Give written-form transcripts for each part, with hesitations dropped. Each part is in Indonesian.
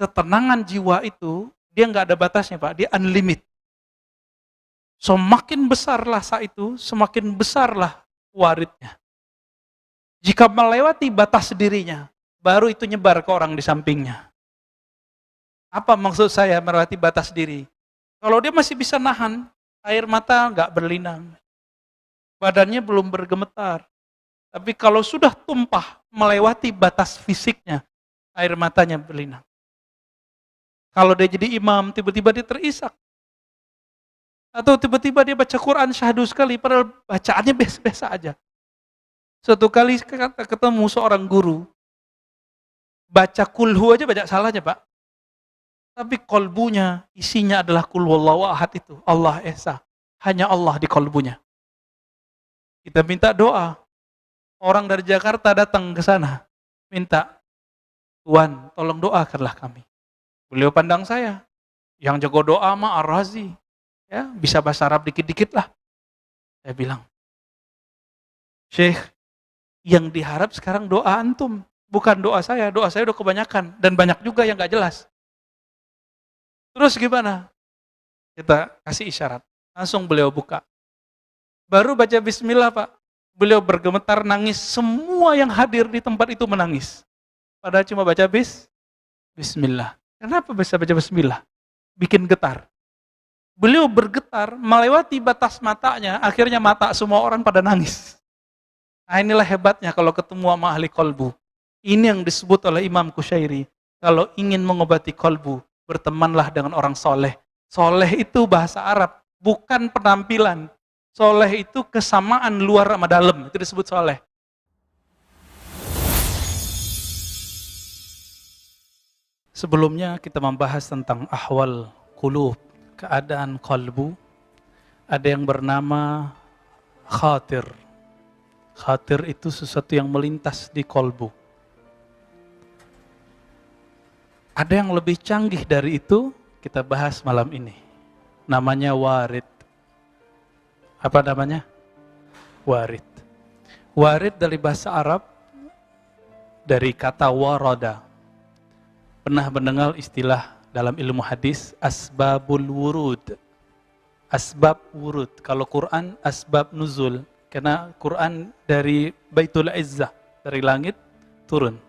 ketenangan jiwa itu, dia nggak ada batasnya Pak, dia unlimited. Semakin besarlah sa itu, semakin besarlah waridnya. Jika melewati batas dirinya, baru itu nyebar ke orang di sampingnya. Apa maksud saya melewati batas diri? Kalau dia masih bisa nahan, air mata nggak berlinang. Badannya belum bergemetar. Tapi kalau sudah tumpah melewati batas fisiknya, air matanya berlinang. Kalau dia jadi imam, tiba-tiba dia terisak. Atau tiba-tiba dia baca Quran syahdu sekali, padahal bacaannya biasa-biasa aja. Suatu kali ketemu seorang guru, baca kulhu aja baca salahnya Pak. Tapi kolbunya, isinya adalah kul wallahu ahad itu. Allah Esa. Hanya Allah di kolbunya. Kita minta doa. Orang dari Jakarta datang ke sana. Minta, Tuhan tolong doakanlah kami. Beliau pandang saya. Yang jago doa mah Ar-Razi. Ya, bisa bahasa Arab dikit-dikit lah. Saya bilang, Syekh, yang diharap sekarang doa antum. Bukan doa saya udah kebanyakan. Dan banyak juga yang gak jelas. Terus gimana? Kita kasih isyarat. Langsung beliau buka. Baru baca bismillah Pak. Beliau bergemetar nangis. Semua yang hadir di tempat itu menangis. Padahal cuma baca bismillah. Kenapa bisa baca bismillah? Bikin getar. Beliau bergetar melewati batas matanya. Akhirnya mata semua orang pada nangis. Nah inilah hebatnya kalau ketemu sama ahli kolbu. Ini yang disebut oleh Imam Kusyairi. Kalau ingin mengobati kolbu, bertemanlah dengan orang soleh. Soleh itu bahasa Arab, bukan penampilan. Soleh itu kesamaan luar sama dalam, itu disebut soleh. Sebelumnya kita membahas tentang ahwal qulub, keadaan kolbu. Ada yang bernama khatir. Khatir itu sesuatu yang melintas di kolbu. Ada yang lebih canggih dari itu, kita bahas malam ini. Namanya warid. Apa namanya? Warid. Warid dari bahasa Arab, dari kata warada. Pernah mendengar istilah dalam ilmu hadis, asbabul wurud. Asbab wurud. Kalau Quran, asbab nuzul. Karena Quran dari Baitul Izzah, dari langit, turun.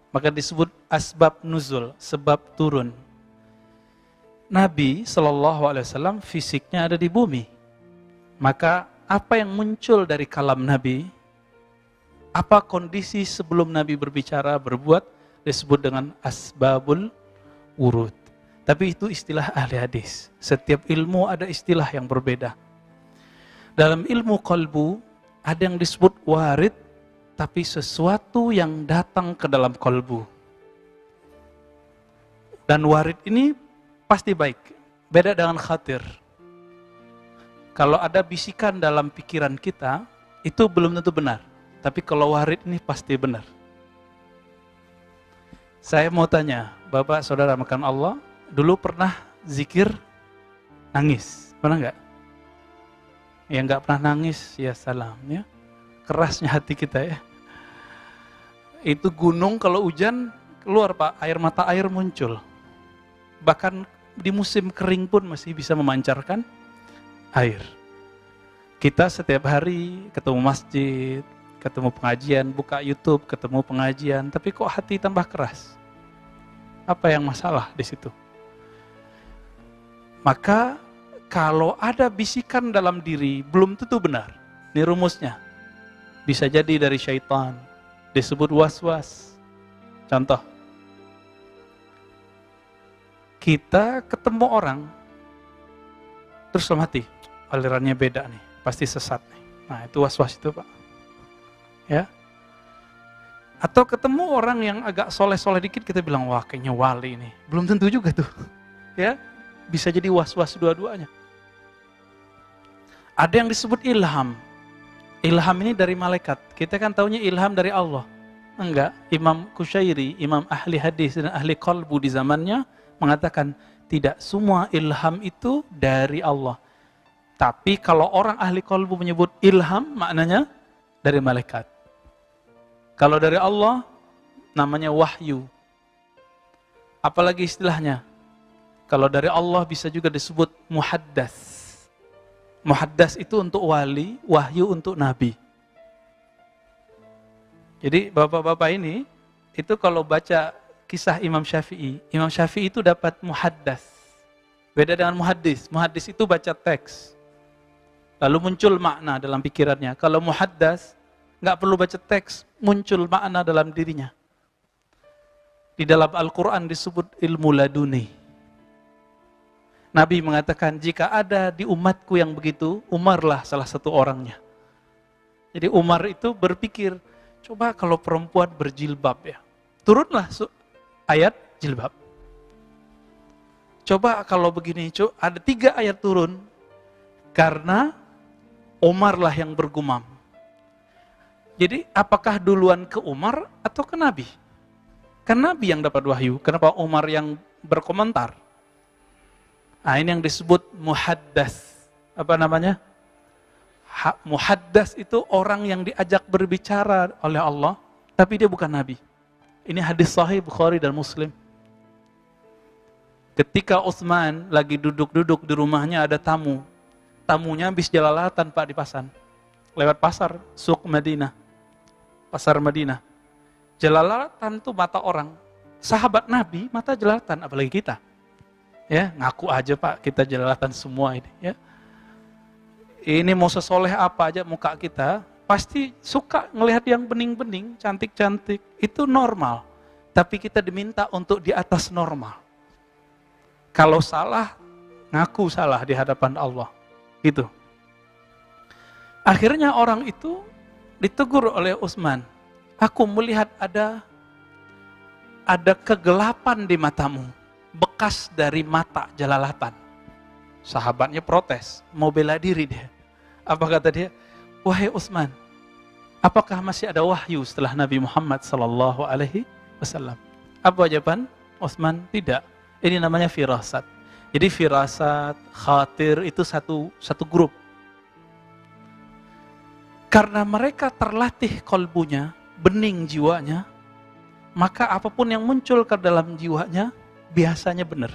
Maka disebut asbab nuzul, sebab turun. Nabi SAW fisiknya ada di bumi. Maka apa yang muncul dari kalam Nabi, apa kondisi sebelum Nabi berbicara, berbuat, disebut dengan asbabul wurud. Tapi itu istilah ahli hadis. Setiap ilmu ada istilah yang berbeda. Dalam ilmu qalbu, ada yang disebut warid, tapi sesuatu yang datang ke dalam qalbu. Dan warid ini pasti baik. Beda dengan khatir. Kalau ada bisikan dalam pikiran kita, itu belum tentu benar. Tapi kalau warid ini pasti benar. Saya mau tanya, Bapak, Saudara makan Allah, dulu pernah zikir nangis? Pernah nggak? Yang nggak pernah nangis, ya salam ya. Kerasnya hati kita ya. Itu gunung kalau hujan keluar Pak, mata air muncul. Bahkan di musim kering pun masih bisa memancarkan air. Kita setiap hari ketemu masjid, ketemu pengajian, buka YouTube, ketemu pengajian, tapi kok hati tambah keras? Apa yang masalah di situ? Maka kalau ada bisikan dalam diri, belum tentu benar. Ini rumusnya. Bisa jadi dari syaitan. Disebut was-was. Contoh. Kita ketemu orang, terus dalam hati, alirannya beda nih, pasti sesat nih. Nah itu was-was itu Pak. Ya. Atau ketemu orang yang agak soleh-soleh dikit, kita bilang, wah kayaknya wali nih. Belum tentu juga tuh. Ya, bisa jadi was-was dua-duanya. Ada yang disebut ilham. Ilham ini dari malaikat. Kita kan taunya ilham dari Allah. Enggak, Imam Kusyairi, imam ahli hadis dan ahli qalbu di zamannya mengatakan tidak semua ilham itu dari Allah. Tapi kalau orang ahli qalbu menyebut ilham, maknanya dari malaikat. Kalau dari Allah, namanya wahyu. Apalagi istilahnya, kalau dari Allah bisa juga disebut muhaddas. Muhaddas itu untuk wali, wahyu untuk nabi. Jadi bapak-bapak ini, itu kalau baca kisah Imam Syafi'i itu dapat muhaddas. Beda dengan muhaddis. Muhaddis itu baca teks, lalu muncul makna dalam pikirannya. Kalau muhaddas, nggak perlu baca teks, muncul makna dalam dirinya. Di dalam Al-Quran disebut ilmu laduni. Nabi mengatakan, jika ada di umatku yang begitu, Umarlah salah satu orangnya. Jadi Umar itu berpikir, coba kalau perempuan berjilbab ya. Turunlah ayat jilbab. Coba kalau begini, ada 3 ayat turun. Karena Umarlah yang bergumam. Jadi apakah duluan ke Umar atau ke Nabi? Kan Nabi yang dapat wahyu, kenapa Umar yang berkomentar? Nah, ini yang disebut muhaddas. Apa namanya? Muhaddas itu orang yang diajak berbicara oleh Allah, tapi dia bukan Nabi. Ini hadis sahih Bukhari dan Muslim. Ketika Utsman lagi duduk-duduk di rumahnya, ada tamu. Tamunya habis jalalatan Pak di pasar. Lewat pasar, Suq Madinah. Pasar Madinah. Jelalatan tuh mata orang. Sahabat Nabi mata jelalatan, apalagi kita. Ya, ngaku aja Pak, kita jelalatan semua ini. Ya. Ini mau sesoleh apa aja muka kita, pasti suka ngelihat yang bening-bening, cantik-cantik. Itu normal. Tapi kita diminta untuk di atas normal. Kalau salah, ngaku salah di hadapan Allah. Gitu. Akhirnya orang itu ditegur oleh Utsman. Aku melihat ada kegelapan di matamu, bekas dari mata jelalatan. Sahabatnya protes, mau bela diri dia. Apa kata dia? Wahai Utsman, apakah masih ada wahyu setelah Nabi Muhammad SAW? Apa jawaban Utsman? Tidak. Ini namanya firasat. Jadi firasat, khatir itu satu grup. Karena mereka terlatih kolbunya, bening jiwanya, maka apapun yang muncul ke dalam jiwanya biasanya benar.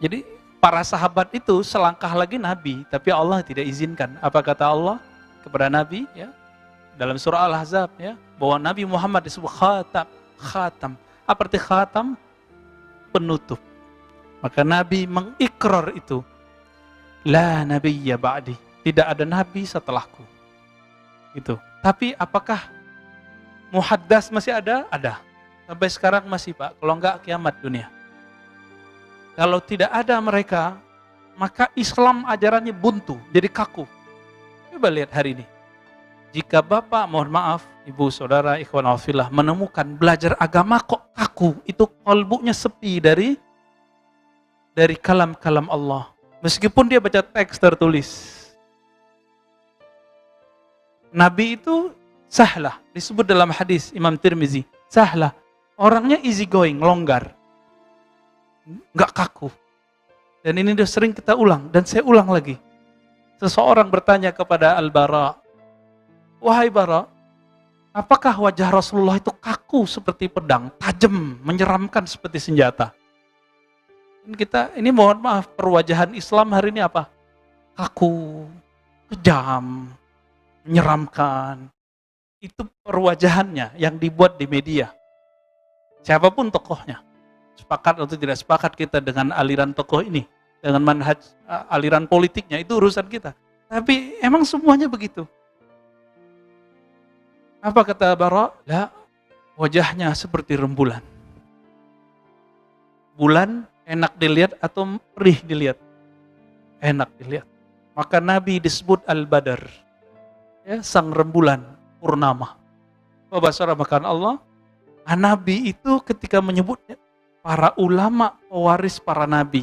Jadi para sahabat itu selangkah lagi Nabi, tapi Allah tidak izinkan. Apa kata Allah kepada Nabi? Ya, dalam surah Al-Ahzab, ya, bahwa Nabi Muhammad disebut khatam. Apa arti khatam? Penutup. Maka Nabi mengikrar itu. La nabiyya ba'di. Tidak ada Nabi setelahku. Itu. Tapi apakah muhaddas masih ada? Ada. Sampai sekarang masih Pak. Kalau enggak kiamat dunia. Kalau tidak ada mereka, maka Islam ajarannya buntu, jadi kaku. Coba lihat hari ini. Jika Bapak, mohon maaf, Ibu, Saudara, Ikhwan Al-Filah, menemukan belajar agama kok kaku, itu kolbunya sepi dari kalam-kalam Allah. Meskipun dia baca teks tertulis. Nabi itu sahlah, disebut dalam hadis Imam Tirmizi, sahlah. Orangnya easy going, longgar. Enggak kaku. Dan ini udah sering kita ulang, dan saya ulang lagi. Seseorang bertanya kepada Al-Bara, wahai Bara, apakah wajah Rasulullah itu kaku seperti pedang, tajam, menyeramkan seperti senjata? Ini mohon maaf, perwajahan Islam hari ini apa? Kaku, kejam, menyeramkan. Itu perwajahannya yang dibuat di media. Siapapun tokohnya. Sepakat atau tidak sepakat kita dengan aliran tokoh ini, dengan manhaj aliran politiknya, itu urusan kita. Tapi emang semuanya begitu. Apa kata Bara? La, wajahnya seperti rembulan. Bulan enak dilihat atau perih dilihat? Enak dilihat. Maka Nabi disebut Al-Badar, ya, sang rembulan purnama. Bahasa makan Allah, Nabi itu ketika menyebutnya, para ulama pewaris para nabi,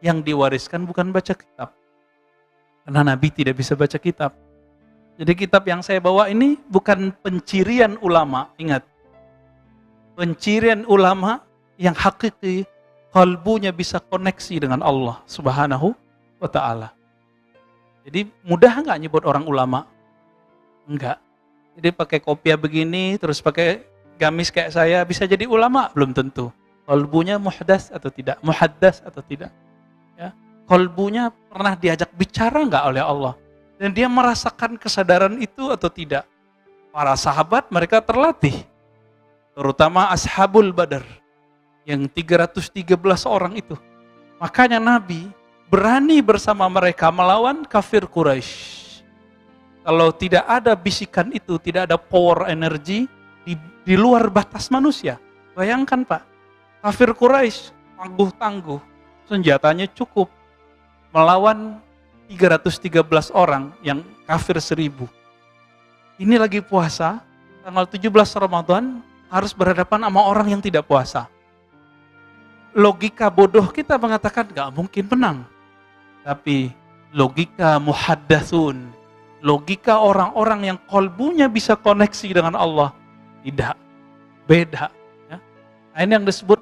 yang diwariskan bukan baca kitab. Karena Nabi tidak bisa baca kitab. Jadi kitab yang saya bawa ini bukan pencirian ulama, ingat. Pencirian ulama yang hakiki, kalbunya bisa koneksi dengan Allah Subhanahu wa ta'ala. Jadi mudah nggak nyebut orang ulama? Enggak. Jadi pakai kopiah begini, terus pakai gamis kayak saya, bisa jadi ulama? Belum tentu. Kolbunya muhdas atau tidak? Muhaddas atau tidak? Ya. Kolbunya pernah diajak bicara nggak oleh Allah? Dan dia merasakan kesadaran itu atau tidak? Para sahabat mereka terlatih. Terutama Ashabul Badar. Yang 313 orang itu. Makanya Nabi berani bersama mereka melawan kafir Quraisy. Kalau tidak ada bisikan itu, tidak ada power energi di luar batas manusia. Bayangkan Pak, kafir Quraisy tangguh-tangguh, senjatanya cukup melawan 313 orang yang kafir 1000. Ini lagi puasa, tanggal 17 Ramadan harus berhadapan sama orang yang tidak puasa. Logika bodoh kita mengatakan gak mungkin menang. Tapi logika muhaddatsun, logika orang-orang yang kolbunya bisa koneksi dengan Allah, tidak, beda. Ya. Nah, ini yang disebut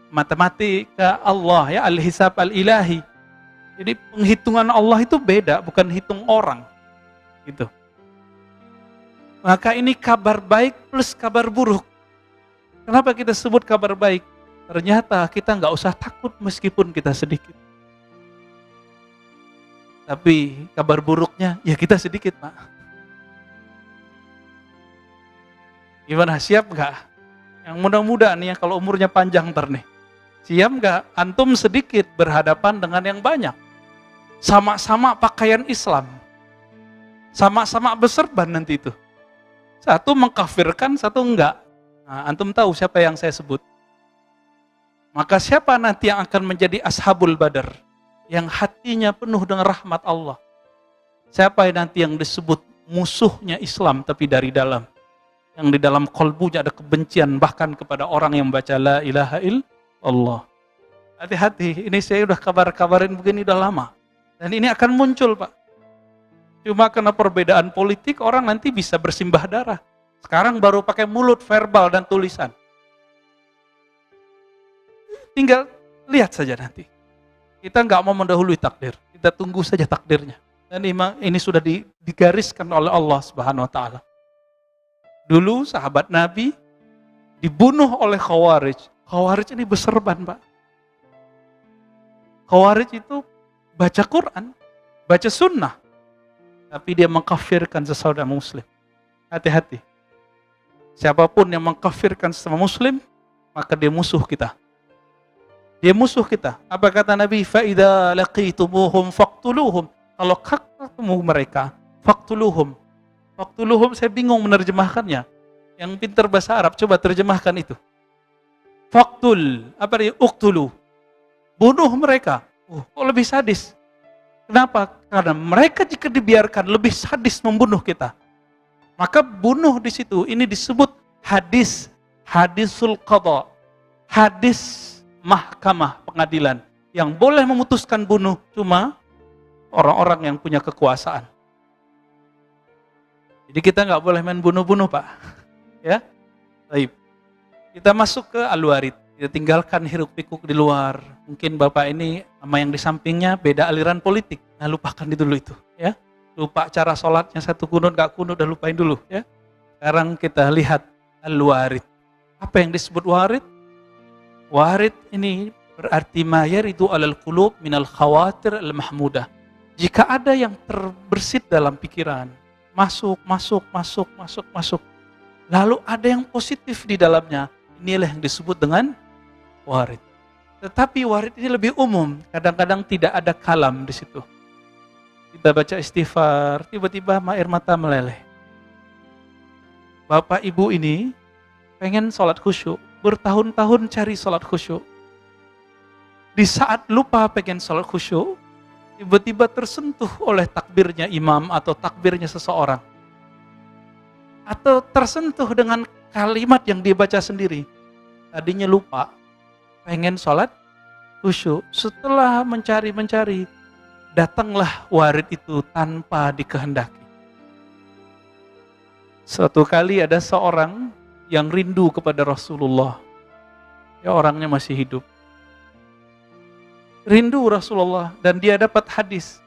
matematika Allah, ya, al-hisab al-ilahi. Jadi penghitungan Allah itu beda, bukan hitung orang. Gitu. Maka ini kabar baik plus kabar buruk. Kenapa kita sebut kabar baik? Ternyata kita nggak usah takut meskipun kita sedikit. Tapi kabar buruknya, ya kita sedikit Pak. Gimana, siap nggak? Yang muda-muda nih ya, kalau umurnya panjang ntar nih. Siap nggak? Antum sedikit berhadapan dengan yang banyak. Sama-sama pakaian Islam. Sama-sama berserban nanti itu. Satu mengkafirkan, satu enggak. Nah, antum tahu siapa yang saya sebut? Maka siapa nanti yang akan menjadi Ashabul Badar? Yang hatinya penuh dengan rahmat Allah. Siapa yang nanti yang disebut musuhnya Islam tapi dari dalam? Yang di dalam kolbunya ada kebencian bahkan kepada orang yang baca la ilaha illallah. Hati-hati, ini saya udah kabarin begini udah lama. Dan ini akan muncul Pak. Cuma karena perbedaan politik orang nanti bisa bersimbah darah. Sekarang baru pakai mulut, verbal dan tulisan. Tinggal lihat saja nanti. Kita nggak mau mendahului takdir. Kita tunggu saja takdirnya. Dan ini sudah digariskan oleh Allah Subhanahu Wa Taala. Dulu sahabat Nabi dibunuh oleh Khawarij. Khawarij ini berserban Pak. Khawarij itu baca Quran, baca sunnah. Tapi dia mengkafirkan sesaudara muslim. Hati-hati. Siapapun yang mengkafirkan sesama muslim, maka dia musuh kita. Dia musuh kita. Apa kata Nabi? Fa'idha laqitumuhum faqtuluhum. Kalau ketemu mereka, faqtuluhum. Faqtuluhum, saya bingung menerjemahkannya. Yang pintar bahasa Arab, coba terjemahkan itu. Faqtul, apa dia? Uqtulu. Bunuh mereka. Kok lebih sadis? Kenapa? Karena mereka jika dibiarkan lebih sadis membunuh kita. Maka bunuh di situ. Ini disebut hadisul qadha. Hadis mahkamah pengadilan. Yang boleh memutuskan bunuh cuma orang-orang yang punya kekuasaan. Jadi kita nggak boleh main bunuh-bunuh Pak. Ya, baik. Kita masuk ke Al-Warid. Kita tinggalkan hiruk pikuk di luar. Mungkin Bapak ini sama yang di sampingnya beda aliran politik. Nah lupakan dulu itu. Ya, lupa cara sholatnya satu kunut gak kunut, udah lupain dulu. Ya, sekarang kita lihat Al-Warid. Apa yang disebut warid? Warid ini berarti ma yaridu alal qulub minal khawatir al-mahmudah. Jika ada yang terbersit dalam pikiran, masuk. Lalu ada yang positif di dalamnya. Inilah yang disebut dengan warid. Tetapi warid ini lebih umum. Kadang-kadang tidak ada kalam di situ. Kita baca istighfar, tiba-tiba air mata meleleh. Bapak ibu ini pengen sholat khusyuk. Bertahun-tahun cari sholat khusyuk. Di saat lupa pengen sholat khusyuk, tiba-tiba tersentuh oleh takbirnya imam atau takbirnya seseorang. Atau tersentuh dengan kalimat yang dibaca sendiri. Tadinya lupa, pengen sholat khusyuk. Setelah mencari, datanglah warid itu tanpa dikehendaki. Suatu kali ada seorang yang rindu kepada Rasulullah. Ya, orangnya masih hidup. Rindu Rasulullah dan dia dapat hadis.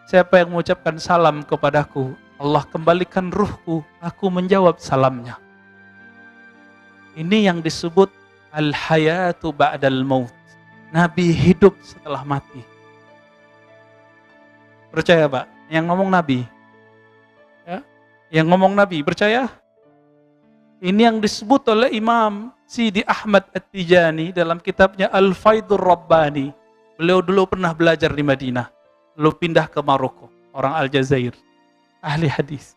Siapa yang mengucapkan salam kepadaku, Allah kembalikan ruhku, aku menjawab salamnya. Ini yang disebut Al-hayatu ba'dal maut. Nabi hidup setelah mati. Percaya Pak? Yang ngomong Nabi. Ya? Yang ngomong Nabi, percaya? Ini yang disebut oleh Imam Sidi Ahmad At-Tijani dalam kitabnya Al-Faidur Rabbani. Beliau dulu pernah belajar di Madinah. Lalu pindah ke Maroko. Orang Aljazair. Ahli hadis.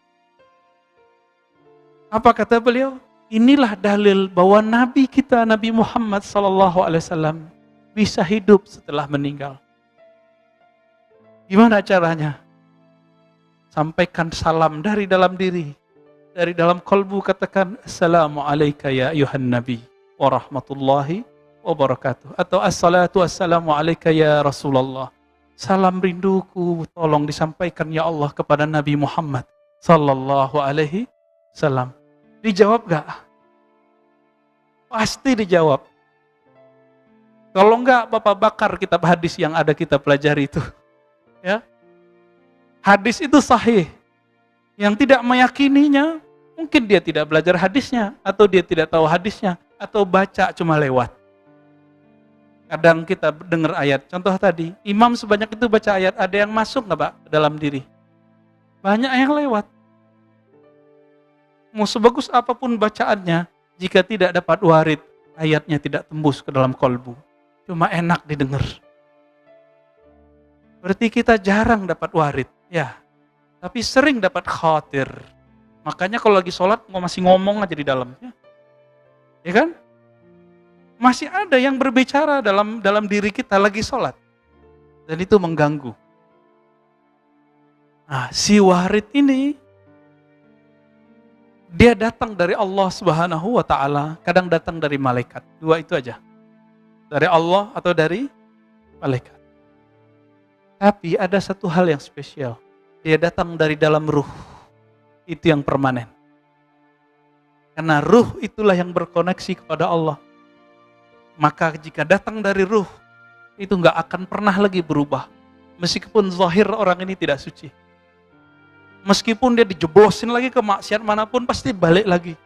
Apa kata beliau? Inilah dalil bahwa Nabi kita, Nabi Muhammad SAW bisa hidup setelah meninggal. Gimana caranya? Sampaikan salam dari dalam diri. Dari dalam kalbu katakan, Assalamualaikum ya ayuhan Nabi wa rahmatullahi wa barakatuh. Atau assalatu wassalamu alaika ya Rasulullah. Salam rinduku tolong disampaikan ya Allah kepada Nabi Muhammad sallallahu alaihi wasallam. Dijawab gak? Pasti dijawab. Kalau enggak, Bapak bakar kitab hadis yang ada kita pelajari itu. Ya. Hadis itu sahih. Yang tidak meyakininya, mungkin dia tidak belajar hadisnya, atau dia tidak tahu hadisnya, atau baca cuma lewat. Kadang kita dengar ayat, contoh tadi, imam sebanyak itu baca ayat, ada yang masuk nggak Pak dalam diri? Banyak yang lewat. Mau sebagus apapun bacaannya, jika tidak dapat warid, ayatnya tidak tembus ke dalam kolbu. Cuma enak didengar. Berarti kita jarang dapat warid, ya. Tapi sering dapat khawatir. Makanya kalau lagi sholat, masih ngomong aja di dalamnya. Ya kan? Masih ada yang berbicara dalam diri kita lagi sholat. Dan itu mengganggu. Nah, si warid ini, dia datang dari Allah Subhanahu wa Ta'ala, kadang datang dari malaikat. Dua itu aja. Dari Allah atau dari malaikat. Tapi ada satu hal yang spesial. Dia datang dari dalam ruh. Itu yang permanen. Karena ruh itulah yang berkoneksi kepada Allah. Maka jika datang dari ruh, itu nggak akan pernah lagi berubah. Meskipun zahir orang ini tidak suci. Meskipun dia dijeblosin lagi ke maksiat manapun, pasti balik lagi.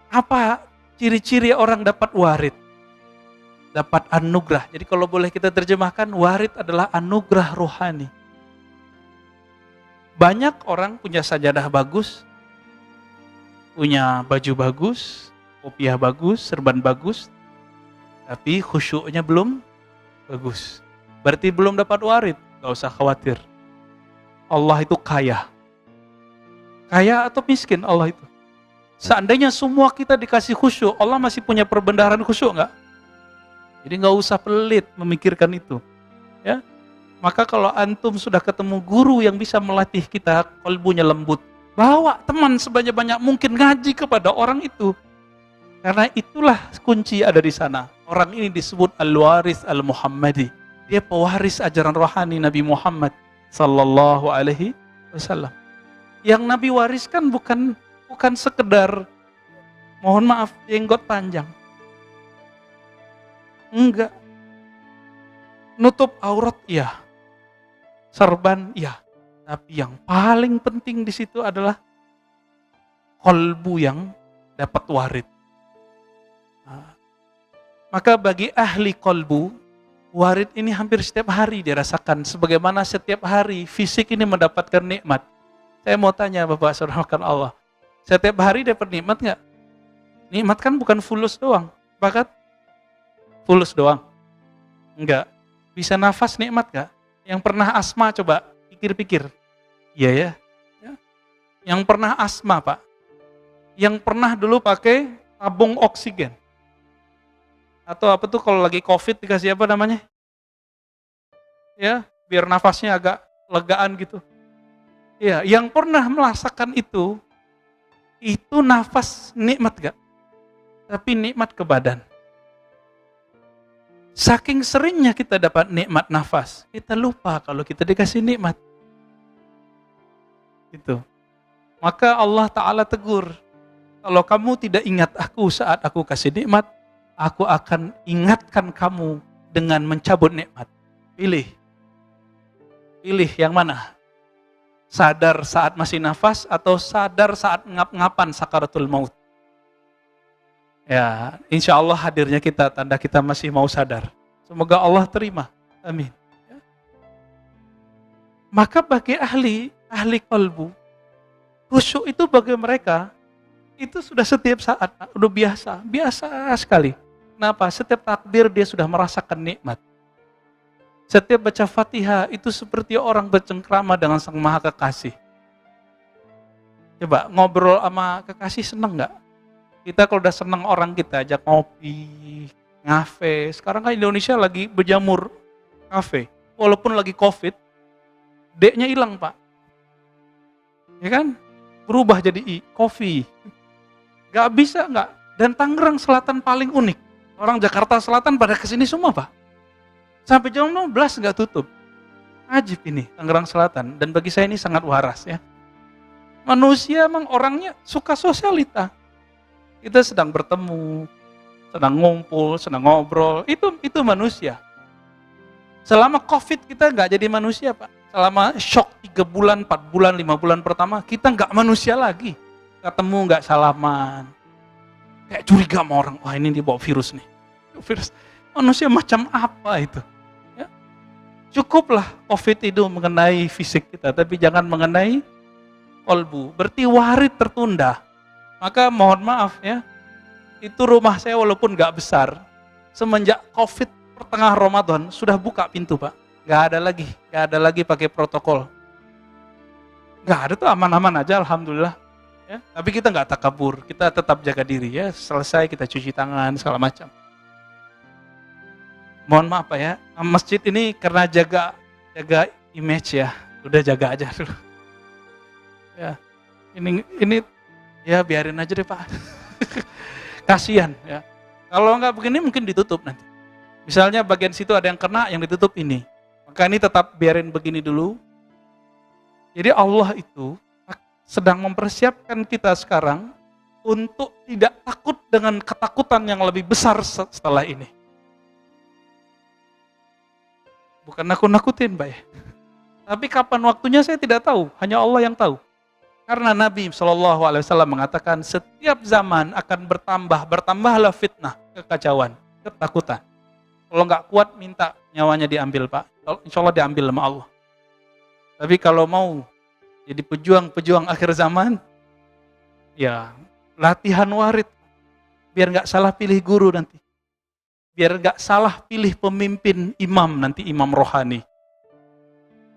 Apa ciri-ciri orang dapat warid? Dapat anugerah. Jadi kalau boleh kita terjemahkan, warid adalah anugerah rohani. Banyak orang punya sajadah bagus, punya baju bagus, kopiah bagus, serban bagus, tapi khusyuknya belum bagus. Berarti belum dapat warid. Gak usah khawatir. Allah itu kaya. Kaya atau miskin Allah itu. Seandainya semua kita dikasih khusyuk, Allah masih punya perbendaharaan khusyuk gak? Jadi gak usah pelit memikirkan itu. Ya. Maka kalau antum sudah ketemu guru yang bisa melatih kita, kalbunya lembut, bawa teman sebanyak-banyak mungkin ngaji kepada orang itu. Karena itulah kunci ada di sana. Orang ini disebut Al-Waris Al-Muhammadi. Dia pewaris ajaran rohani Nabi Muhammad sallallahu alaihi wasallam. Yang Nabi wariskan bukan sekedar, mohon maaf, jenggot panjang. Enggak. Nutup aurat iya. Serban iya. Tapi yang paling penting di situ adalah kolbu yang dapat warid. Nah, maka bagi ahli kolbu, warid ini hampir setiap hari dirasakan. Sebagaimana setiap hari fisik ini mendapatkan nikmat. Saya mau tanya Bapak Saudara Allah, setiap hari dapat nikmat nggak? Nikmat kan bukan fulus doang, bahkan fulus doang. Enggak. Bisa nafas nikmat nggak? Yang pernah asma coba pikir-pikir. Iya ya. Yang pernah asma Pak. Yang pernah dulu pakai tabung oksigen. Atau apa tuh kalau lagi COVID dikasih apa namanya? Ya, biar nafasnya agak legaan gitu. Ya, yang pernah merasakan itu nafas nikmat gak? Tapi nikmat ke badan. Saking seringnya kita dapat nikmat nafas, kita lupa kalau kita dikasih nikmat. Gitu. Maka Allah Ta'ala tegur, kalau kamu tidak ingat aku saat aku kasih nikmat, aku akan ingatkan kamu dengan mencabut nikmat. Pilih. Pilih yang mana? Sadar saat masih nafas atau sadar saat ngap-ngapan sakaratul maut? Ya, insya Allah hadirnya kita tanda kita masih mau sadar. Semoga Allah terima. Amin. Ya. Maka bagi ahli qalbu, khusyuk itu bagi mereka itu sudah setiap saat, udah biasa sekali. Kenapa? Setiap takbir dia sudah merasakan nikmat. Setiap baca Fatihah itu seperti orang bercengkrama dengan Sang Maha Kekasih. Coba ngobrol sama kekasih seneng nggak? Kita kalau udah seneng orang kita ajak ngopi, ngafe. Sekarang kan Indonesia lagi berjamur kafe. Walaupun lagi COVID, D-nya hilang Pak. Ya kan? Berubah jadi I, coffee. Gak bisa nggak. Dan Tangerang Selatan paling unik. Orang Jakarta Selatan pada kesini semua Pak. Sampai jam 12 nggak tutup. Ajib ini Tangerang Selatan. Dan bagi saya ini sangat waras ya. Manusia emang orangnya suka sosialita. Kita sedang bertemu, sedang ngumpul, sedang ngobrol. Itu manusia. Selama COVID kita nggak jadi manusia Pak. Selama shock 3 bulan, 4 bulan, 5 bulan pertama, kita nggak manusia lagi. Ketemu nggak salaman. Kayak curiga sama orang, wah ini dia bawa virus nih. Virus. Manusia macam apa itu? Ya. Cukuplah COVID itu mengenai fisik kita, tapi jangan mengenai kolbu. Berarti warid tertunda. Maka mohon maaf ya, itu rumah saya walaupun nggak besar, semenjak COVID pertengahan Ramadan sudah buka pintu Pak. Nggak ada lagi pakai protokol. Nggak ada tuh aman-aman aja alhamdulillah. Ya, tapi kita nggak takabur, kita tetap jaga diri ya. Selesai kita cuci tangan segala macam. Mohon maaf Pak ya, masjid ini karena jaga image ya, udah jaga aja dulu. Ya, ini ya biarin aja deh Pak. Kasihan ya. Kalau nggak begini mungkin ditutup nanti. Misalnya bagian situ ada yang kena, yang ditutup ini. Maka ini tetap biarin begini dulu. Jadi Allah itu sedang mempersiapkan kita sekarang untuk tidak takut dengan ketakutan yang lebih besar setelah ini. Bukan nakut-nakutin Pak ya. Tapi kapan waktunya saya tidak tahu, hanya Allah yang tahu. Karena Nabi SAW mengatakan setiap zaman akan bertambahlah fitnah, kekacauan, ketakutan. Kalau nggak kuat minta nyawanya diambil Pak, insya Allah diambil sama Allah. Tapi kalau mau jadi pejuang akhir zaman, ya latihan warid, biar nggak salah pilih guru nanti, biar nggak salah pilih pemimpin imam nanti, imam rohani.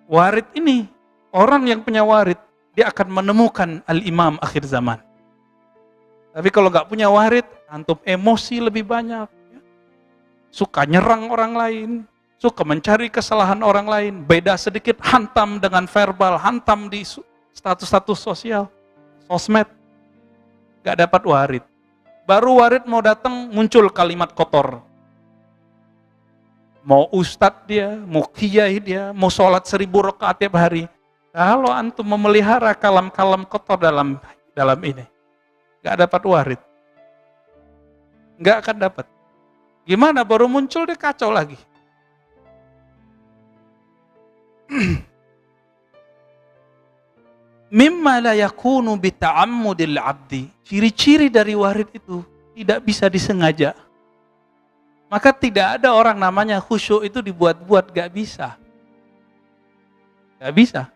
Warid ini, orang yang punya warid, dia akan menemukan al-imam akhir zaman. Tapi kalau nggak punya warid, antum emosi lebih banyak, ya. Suka nyerang orang lain, suka mencari kesalahan orang lain, beda sedikit hantam dengan verbal, hantam di status-status sosial, sosmed, gak dapat warid. Baru warid mau datang muncul kalimat kotor. Mau ustadz dia, mau kiai dia, mau sholat 1000 rakaat tiap hari. Kalau antum memelihara kalam-kalam kotor dalam ini, gak dapat warid. Gak akan dapat. Gimana baru muncul dia kacau lagi. Mimma la yakunu bita'ammudil abdi. Ciri-ciri dari warid itu tidak bisa disengaja. Maka tidak ada orang namanya khusyuk itu dibuat-buat, gak bisa. Gak bisa.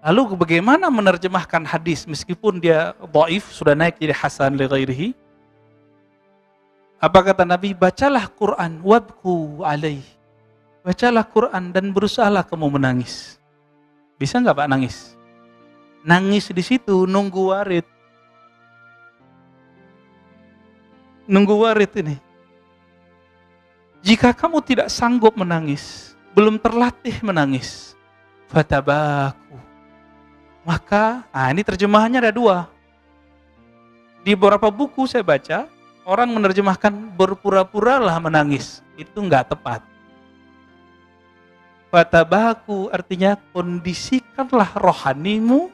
Lalu bagaimana menerjemahkan hadis meskipun dia dhaif, sudah naik jadi hasan li ghairihi? Apa kata Nabi? Bacalah Quran, wabku alaih. Bacalah Quran dan berusahalah kamu menangis. Bisa nggak Pak nangis? Nangis di situ nunggu warid. Nunggu warid ini. Jika kamu tidak sanggup menangis, belum terlatih menangis, fatabaku. Maka, ini terjemahannya ada 2. Di beberapa buku saya baca, orang menerjemahkan berpura-puralah menangis. Itu nggak tepat. Fatabaku artinya kondisikanlah rohanimu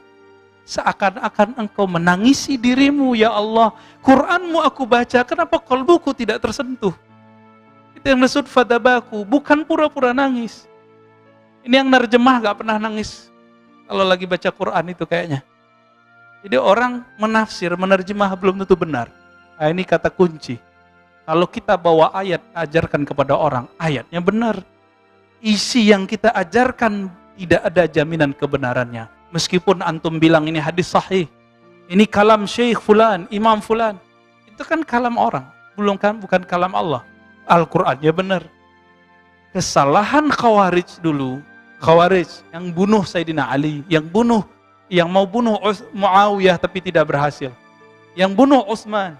seakan-akan engkau menangisi dirimu. Ya Allah, Quranmu aku baca, kenapa qalbuku tidak tersentuh? Itu yang disebut fatabaku, bukan pura-pura nangis. Ini yang nerjemah gak pernah nangis kalau lagi baca Quran itu kayaknya. Jadi orang menafsir, menerjemah belum tentu benar. Nah, ini kata kunci. Kalau kita bawa ayat, ajarkan kepada orang, ayatnya benar. Isi yang kita ajarkan tidak ada jaminan kebenarannya. Meskipun antum bilang ini hadis sahih, ini kalam syekh fulan, imam fulan, itu kan kalam orang, bukan kalam Allah. Al-Qur'annya benar. Kesalahan Khawarij dulu, Khawarij yang bunuh Sayyidina Ali, yang mau bunuh Muawiyah tapi tidak berhasil, yang bunuh Utsman.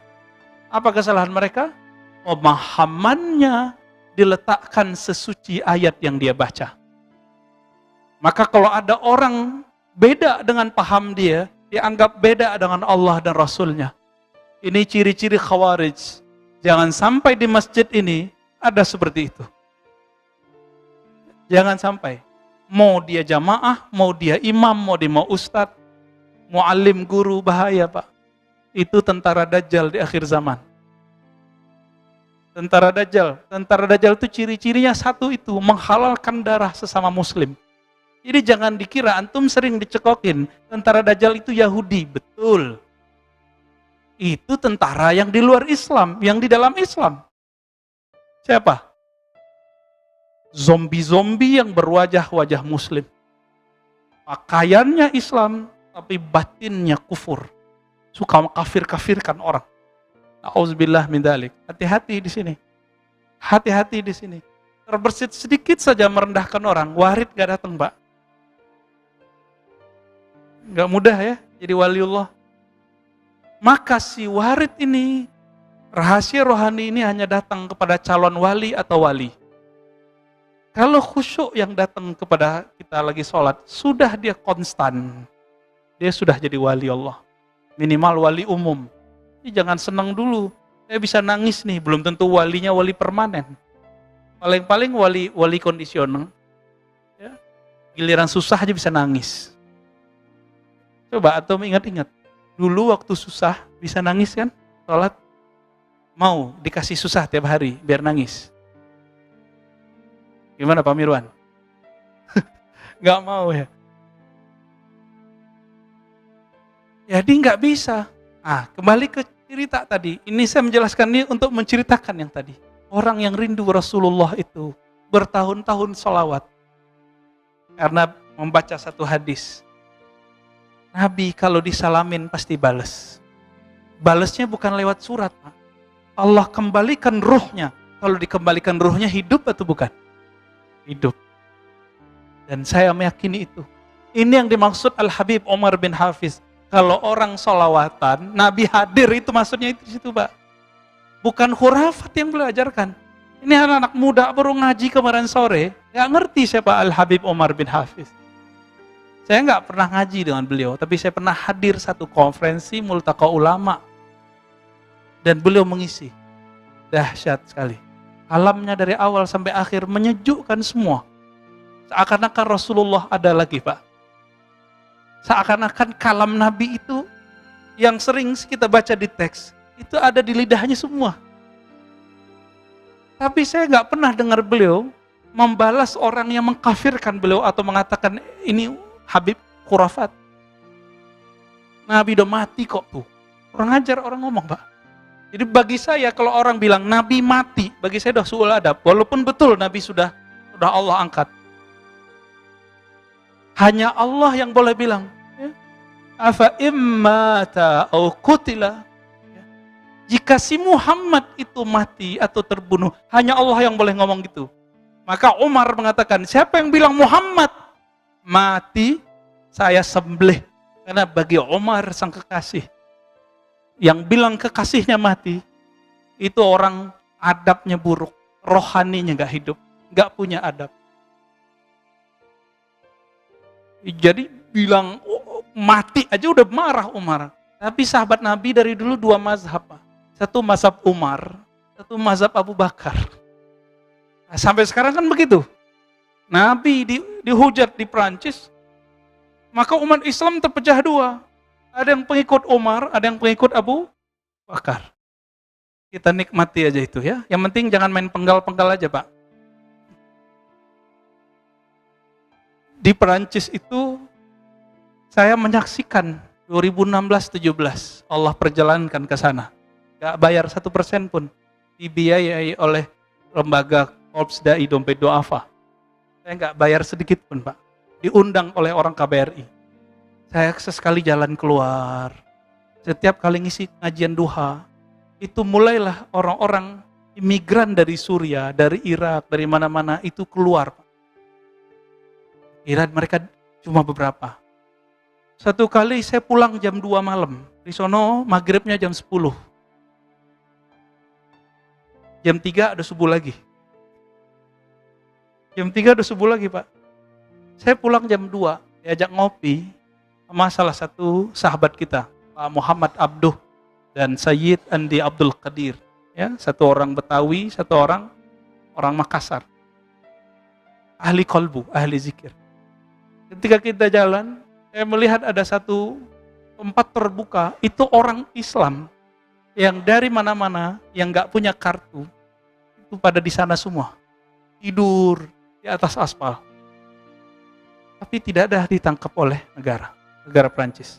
Apa kesalahan mereka? Pemahamannya diletakkan sesuci ayat yang dia baca. Maka kalau ada orang beda dengan paham dia, dianggap beda dengan Allah dan Rasulnya. Ini ciri-ciri Khawarij. Jangan sampai di masjid ini ada seperti itu. Jangan sampai. Mau dia jamaah, mau dia imam, mau ustadz, muallim, guru, bahaya Pak. Itu tentara Dajjal di akhir zaman. Tentara Dajjal itu ciri-cirinya satu itu, menghalalkan darah sesama muslim. Jadi jangan dikira antum sering dicekokin, tentara Dajjal itu Yahudi, betul. Itu tentara yang di luar Islam, yang di dalam Islam. Siapa? Zombie-zombie yang berwajah-wajah muslim. Pakaiannya Islam, tapi batinnya kufur. Suka mengkafir-kafirkan orang. Auzubillah min dzalik. Hati-hati di sini. Hati-hati di sini. Terbersit sedikit saja merendahkan orang, warid gak datang, Pak. Gak mudah ya jadi waliullah. Maka si warid ini, rahasia rohani ini hanya datang kepada calon wali atau wali. Kalau khusyuk yang datang kepada kita lagi sholat, sudah dia konstan. Dia sudah jadi wali Allah. Minimal wali umum. Jadi jangan senang dulu. Saya bisa nangis nih, belum tentu walinya wali permanen. Paling-paling wali kondisional. Ya. Giliran susah aja bisa nangis. Coba atau ingat-ingat. Dulu waktu susah bisa nangis kan? Sholat. Mau dikasih susah tiap hari biar nangis. Gimana Pak Mirwan? Gak mau ya? Jadi gak bisa. Nah, kembali ke cerita tadi. Ini saya menjelaskan ini untuk menceritakan yang tadi. Orang yang rindu Rasulullah itu bertahun-tahun sholawat. Karena membaca satu hadis. Nabi kalau disalamin pasti balas. Balasnya bukan lewat surat, Pak. Allah kembalikan ruhnya. Kalau dikembalikan ruhnya hidup atau bukan? Hidup. Dan saya meyakini itu. Ini yang dimaksud Al-Habib Umar bin Hafiz. Kalau orang sholawatan, Nabi hadir itu maksudnya itu di situ, Pak. Bukan khurafat yang beliau ajarkan. Ini anak-anak muda baru ngaji kemarin sore, nggak ngerti siapa Al-Habib Umar bin Hafiz. Saya nggak pernah ngaji dengan beliau, tapi saya pernah hadir satu konferensi multaqa ulama. Dan beliau mengisi. Dahsyat sekali. Kalamnya dari awal sampai akhir menyejukkan semua. Seakan-akan Rasulullah ada lagi, Pak. Seakan-akan kalam Nabi itu yang sering kita baca di teks, itu ada di lidahnya semua. Tapi saya nggak pernah dengar beliau membalas orang yang mengkafirkan beliau atau mengatakan ini Habib khurafat. Nabi udah mati kok tuh. Orang ajar orang ngomong, Pak. Jadi bagi saya kalau orang bilang Nabi mati, bagi saya udah su'ul adab. Walaupun betul Nabi sudah Allah angkat. Hanya Allah yang boleh bilang, afa immata au qutila. Jika si Muhammad itu mati atau terbunuh, hanya Allah yang boleh ngomong gitu. Maka Umar mengatakan, siapa yang bilang Muhammad mati, saya sembelih. Karena bagi Umar sang kekasih, yang bilang kekasihnya mati, itu orang adabnya buruk, rohaninya gak hidup, gak punya adab. Jadi bilang mati aja udah marah Umar. Tapi sahabat Nabi dari dulu dua mazhab. Satu mazhab Umar, satu mazhab Abu Bakar. Nah, sampai sekarang kan begitu. Nabi dihujat di Perancis, maka umat Islam terpecah dua. Ada yang pengikut Umar, ada yang pengikut Abu Bakar. Kita nikmati aja itu ya. Yang penting jangan main penggal-penggal aja, Pak. Di Perancis itu saya menyaksikan 2016-17 Allah perjalankan ke sana. nggak bayar 1% pun, dibiayai oleh lembaga Korps Dai Dompet Doafa. Saya nggak bayar sedikit pun Pak, diundang oleh orang KBRI. Saya sesekali jalan keluar, setiap kali ngisi ngajian duha, itu mulailah orang-orang imigran dari Suriah, dari Irak, dari mana-mana itu keluar. Kira mereka cuma beberapa. Satu kali saya pulang jam 2 malam, di sono maghribnya jam 10. Jam 3 ada subuh lagi. Jam 3 ada subuh lagi Pak. Saya pulang jam 2, diajak ngopi sama salah satu sahabat kita, Pak Muhammad Abduh dan Sayyid Andi Abdul Qadir. Ya, satu orang Betawi, satu orang Makassar. Ahli kolbu, ahli zikir. Ketika kita jalan, saya melihat ada satu tempat terbuka, itu orang Islam yang dari mana-mana, yang gak punya kartu, itu pada di sana semua. Tidur di atas aspal. Tapi tidak ada ditangkap oleh negara Prancis.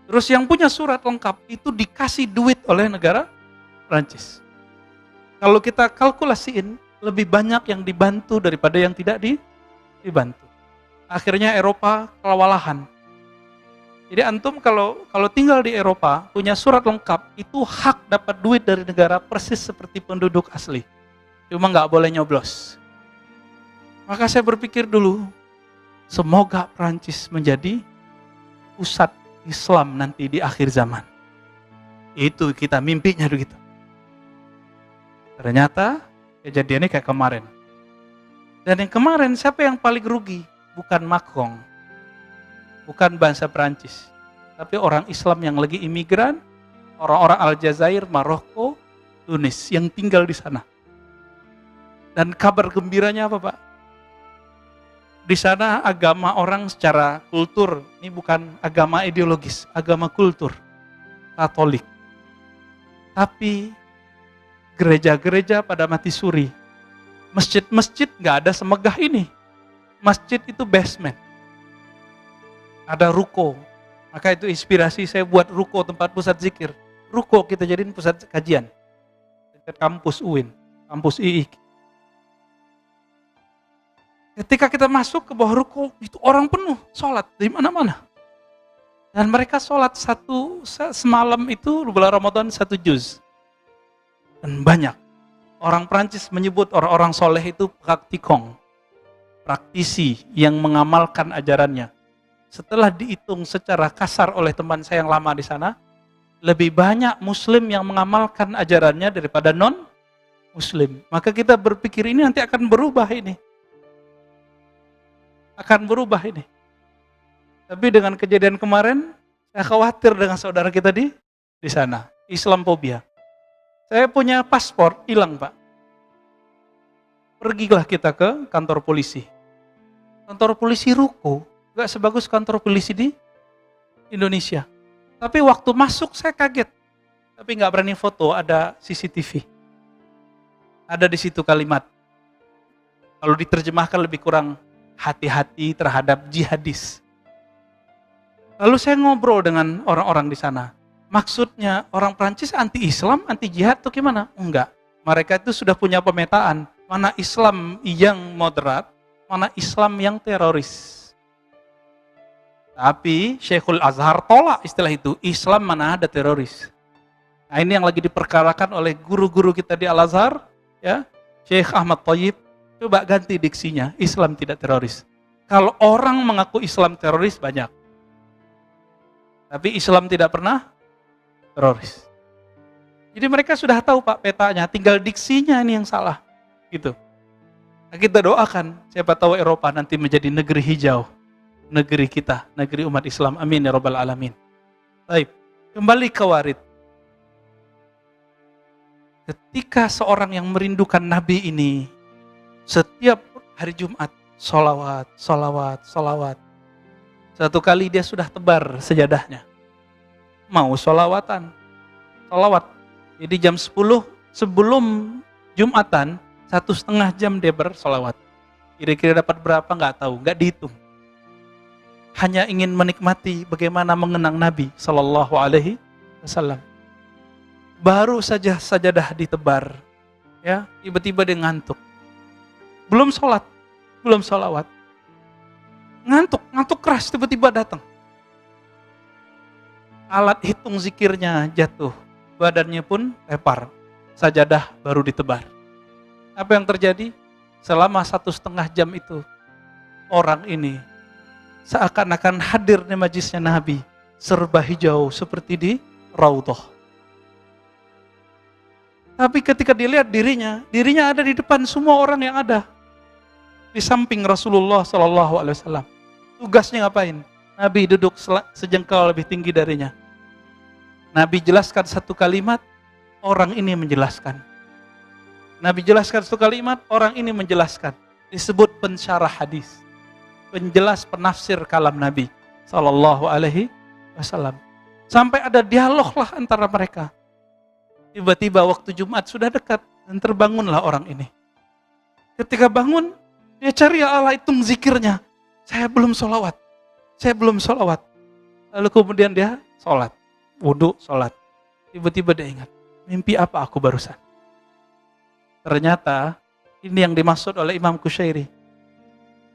Terus yang punya surat lengkap, itu dikasih duit oleh negara Prancis. Kalau kita kalkulasiin, lebih banyak yang dibantu daripada yang tidak dibantu. Akhirnya Eropa kewalahan. Jadi antum kalau tinggal di Eropa, punya surat lengkap, itu hak dapat duit dari negara persis seperti penduduk asli. Cuma nggak boleh nyoblos. Maka saya berpikir dulu, semoga Prancis menjadi pusat Islam nanti di akhir zaman. Itu kita mimpinya begitu. Ternyata kejadiannya kayak kemarin. Dan yang kemarin siapa yang paling rugi? Bukan Macron, bukan bangsa Prancis, tapi orang Islam yang lagi imigran, orang-orang Aljazair, Maroko, Tunis yang tinggal di sana. Dan kabar gembiranya apa Pak? Di sana agama orang secara kultur, ini bukan agama ideologis, agama kultur, Katolik. Tapi gereja-gereja pada mati suri, masjid-masjid nggak ada semegah ini. Masjid itu basement. Ada ruko. Maka itu inspirasi saya buat ruko tempat pusat zikir. Ruko kita jadiin pusat kajian. Dekat kampus UIN, kampus II. Ketika kita masuk ke bawah ruko, itu orang penuh, sholat dari mana-mana. Dan mereka sholat semalam itu bulan Ramadan 1 juz. Dan banyak. Orang Prancis menyebut orang-orang soleh itu praktikong. Praktisi yang mengamalkan ajarannya. Setelah dihitung secara kasar oleh teman saya yang lama di sana, lebih banyak muslim yang mengamalkan ajarannya daripada non-muslim. Maka kita berpikir ini nanti akan berubah ini. Akan berubah ini. Tapi dengan kejadian kemarin, saya khawatir dengan saudara kita di sana. Islamophobia. Saya punya paspor, hilang Pak. Pergilah kita ke kantor polisi. Kantor polisi ruko, gak sebagus kantor polisi di Indonesia. Tapi waktu masuk saya kaget. Tapi gak berani foto, ada CCTV. Ada di situ kalimat. Kalau diterjemahkan lebih kurang hati-hati terhadap jihadis. Lalu saya ngobrol dengan orang-orang di sana. Maksudnya orang Prancis anti-Islam, anti-jihad atau gimana? Enggak. Mereka itu sudah punya pemetaan. Mana Islam yang moderat, mana Islam yang teroris. Tapi Syekhul Azhar tolak istilah itu. Islam mana ada teroris. Nah ini yang lagi diperkarakan oleh guru-guru kita di Al-Azhar. Ya, Syekh Ahmad Thayyib. Coba ganti diksinya, Islam tidak teroris. Kalau orang mengaku Islam teroris banyak. Tapi Islam tidak pernah teroris. Jadi mereka sudah tahu Pak petanya, tinggal diksinya ini yang salah. Gitu. Nah, kita doakan, siapa tahu Eropa nanti menjadi negeri hijau. Negeri kita, negeri umat Islam. Amin ya rabbal alamin. Baik, kembali ke warid. Ketika seorang yang merindukan Nabi ini, setiap hari Jumat, sholawat, sholawat, sholawat. Satu kali dia sudah tebar sejadahnya. Mau sholawatan, sholawat. Jadi jam 10 sebelum Jumatan, 1,5 jam dia bersolawat. Kira-kira dapat berapa nggak tahu, nggak dihitung. Hanya ingin menikmati bagaimana mengenang Nabi Sallallahu Alaihi Wasallam. Baru saja sajadah ditebar, ya, tiba-tiba dia ngantuk. Belum sholat, belum sholawat. Ngantuk keras tiba-tiba datang. Alat hitung zikirnya jatuh, badannya pun tepar. Sajadah baru ditebar. Apa yang terjadi? Selama 1,5 jam itu, orang ini seakan-akan hadir di majlisnya Nabi, serba hijau seperti di Raudhah. Tapi ketika dilihat dirinya ada di depan semua orang yang ada. Di samping Rasulullah SAW. Tugasnya ngapain? Nabi duduk sejengkal lebih tinggi darinya. Nabi jelaskan satu kalimat, orang ini menjelaskan. Nabi jelaskan satu kalimat, orang ini menjelaskan. Disebut pensyarah hadis. Penjelas penafsir kalam Nabi SAW. Sampai ada dialog lah antara mereka. Tiba-tiba waktu Jumat sudah dekat dan terbangunlah orang ini. Ketika bangun, dia cari Allah hitung zikirnya. Saya belum sholawat. Lalu kemudian dia sholat. Wudhu, sholat. Tiba-tiba dia ingat, mimpi apa aku barusan? Ternyata ini yang dimaksud oleh Imam Kusyairi.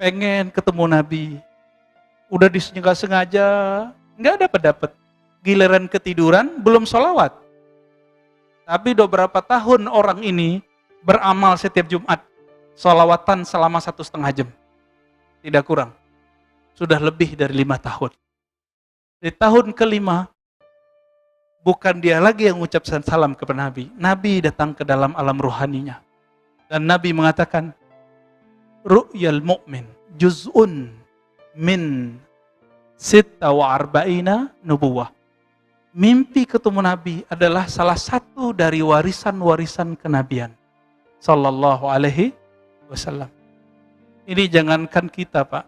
Pengen ketemu Nabi. Udah disengaja, nggak dapat. Giliran ketiduran, belum sholawat. Tapi udah berapa tahun orang ini beramal setiap Jumat. Sholawatan selama 1,5 jam. Tidak kurang. Sudah lebih dari 5 tahun. Di tahun kelima, bukan dia lagi yang mengucapkan salam kepada Nabi. Nabi datang ke dalam alam ruhaninya. Dan Nabi mengatakan, Ru'yal mu'min juz'un min 46 nubuwah. Mimpi ketemu Nabi adalah salah satu dari warisan-warisan kenabian. Sallallahu alaihi wasallam. Ini jangankan kita, Pak.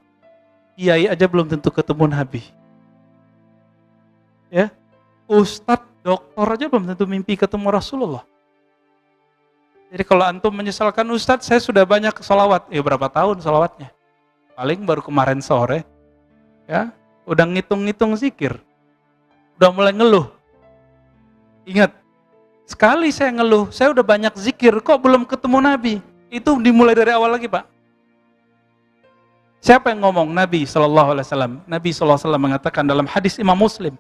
Kiai aja belum tentu ketemu Nabi. Ya, Ustadz, doktor aja belum tentu mimpi ketemu Rasulullah. Jadi kalau antum menyesalkan Ustadz, saya sudah banyak sholawat. Ya berapa tahun sholawatnya? Paling baru kemarin sore. Ya, udah ngitung-ngitung zikir. Udah mulai ngeluh. Ingat, sekali saya ngeluh, saya udah banyak zikir, kok belum ketemu Nabi? Itu dimulai dari awal lagi, Pak. Siapa yang ngomong? Nabi SAW. Nabi SAW mengatakan dalam hadis Imam Muslim,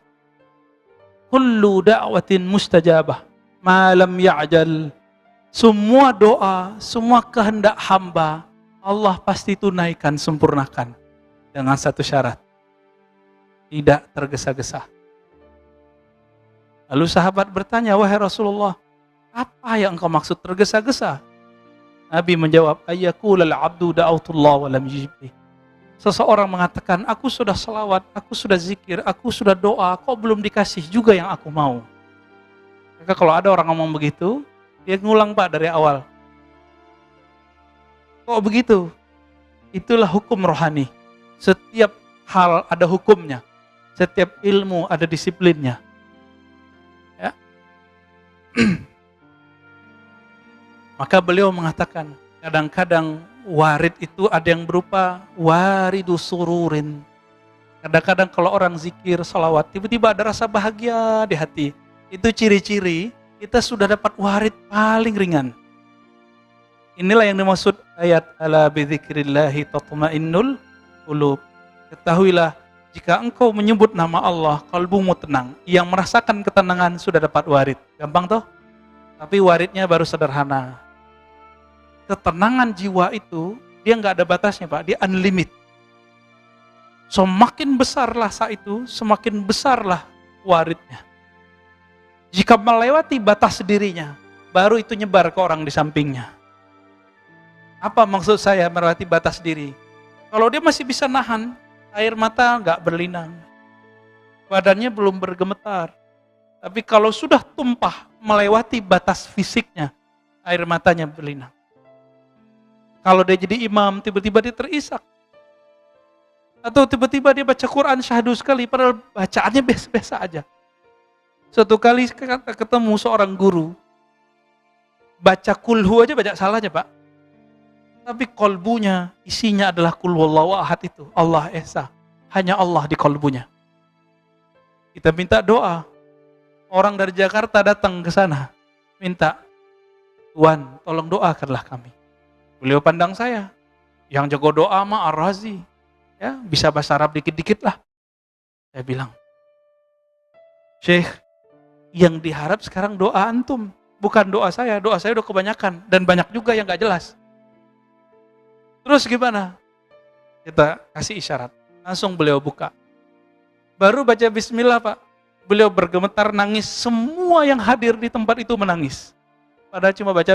Kullu da'watin mustajabah, malam ya'jal. Semua doa, semua kehendak hamba, Allah pasti tunaikan, sempurnakan. Dengan satu syarat, tidak tergesa-gesa. Lalu sahabat bertanya, wahai Rasulullah, apa yang engkau maksud tergesa-gesa? Nabi menjawab, ayyaqulal abdu da'autullah wa lam yujibni. Seseorang mengatakan, aku sudah selawat, aku sudah zikir, aku sudah doa, kok belum dikasih juga yang aku mau? Maka kalau ada orang ngomong begitu, dia ngulang, Pak, dari awal. Kok begitu? Itulah hukum rohani. Setiap hal ada hukumnya. Setiap ilmu ada disiplinnya. Ya. Maka beliau mengatakan, kadang-kadang warid itu ada yang berupa waridu sururin. Kadang-kadang kalau orang zikir, salawat, tiba-tiba ada rasa bahagia di hati. Itu ciri-ciri kita sudah dapat warid paling ringan. Inilah yang dimaksud ayat ala bidzikrillahi tatma'innul qulub. Ketahuilah, jika engkau menyebut nama Allah, kalbumu tenang. Yang merasakan ketenangan sudah dapat warid. Gampang toh? Tapi waridnya baru sederhana. Ketenangan jiwa itu, dia nggak ada batasnya, Pak. Dia unlimited. Semakin besarlah saat itu, semakin besarlah waridnya. Jika melewati batas dirinya, baru itu nyebar ke orang di sampingnya. Apa maksud saya melewati batas diri? Kalau dia masih bisa nahan, air mata nggak berlinang. Badannya belum bergemetar. Tapi kalau sudah tumpah melewati batas fisiknya, air matanya berlinang. Kalau dia jadi imam, tiba-tiba dia terisak. Atau tiba-tiba dia baca Quran syahdu sekali, padahal bacaannya biasa-biasa aja. Suatu kali ketemu seorang guru, baca kulhu aja baca salah aja, Pak. Tapi kolbunya, isinya adalah kul wallahu ahad itu. Allah Esa. Hanya Allah di kolbunya. Kita minta doa. Orang dari Jakarta datang ke sana, minta, Tuan, tolong doakanlah kami. Beliau pandang saya, yang jago doa mah Ar-Razi, ya bisa bahasa Arab dikit-dikit lah. Saya bilang, Syekh, yang diharap sekarang doa antum, bukan doa saya udah kebanyakan, dan banyak juga yang gak jelas. Terus gimana? Kita kasih isyarat, langsung beliau buka. Baru baca bismillah Pak, beliau bergemetar nangis, semua yang hadir di tempat itu menangis. Padahal cuma baca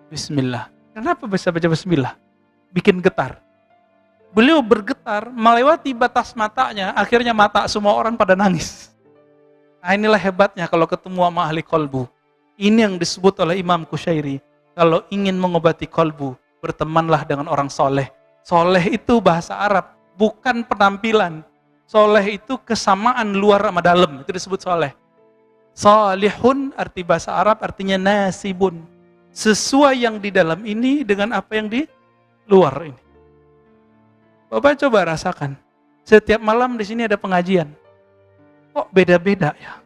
bismillah. Kenapa bisa baca bismillah? Bikin getar. Beliau bergetar, melewati batas matanya, akhirnya mata semua orang pada nangis. Nah, inilah hebatnya kalau ketemu sama ahli kolbu. Ini yang disebut oleh Imam Qushairi. Kalau ingin mengobati kolbu, bertemanlah dengan orang soleh. Soleh itu bahasa Arab, bukan penampilan. Soleh itu kesamaan luar sama dalam, itu disebut soleh. Salihun arti bahasa Arab artinya nasibun. Sesuai yang di dalam ini dengan apa yang di luar ini. Bapak coba rasakan. Setiap malam di sini ada pengajian. Kok beda-beda ya?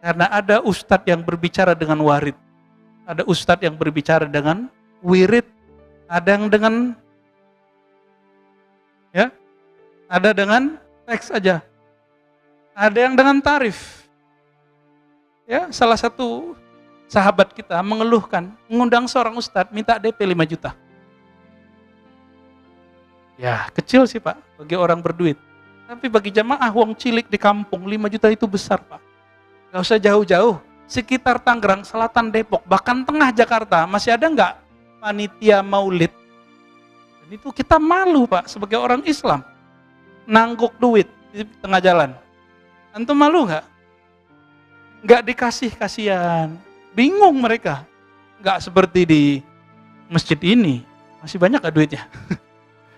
Karena ada ustadz yang berbicara dengan warid. Ada ustadz yang berbicara dengan wirid. Ada yang dengan ya, ada dengan teks aja. Ada yang dengan tarif. Ya, salah satu sahabat kita mengeluhkan, mengundang seorang ustadz minta DP 5 juta. Ya, kecil sih Pak bagi orang berduit. Tapi bagi jamaah wong cilik di kampung 5 juta itu besar Pak. Gak usah jauh-jauh, sekitar Tangerang, Selatan, Depok, bahkan tengah Jakarta masih ada nggak panitia maulid? Dan itu kita malu Pak sebagai orang Islam. Nangguk duit di tengah jalan. Antum malu nggak? Nggak dikasih kasihan. Bingung mereka. Nggak seperti di masjid ini. Masih banyak nggak duitnya?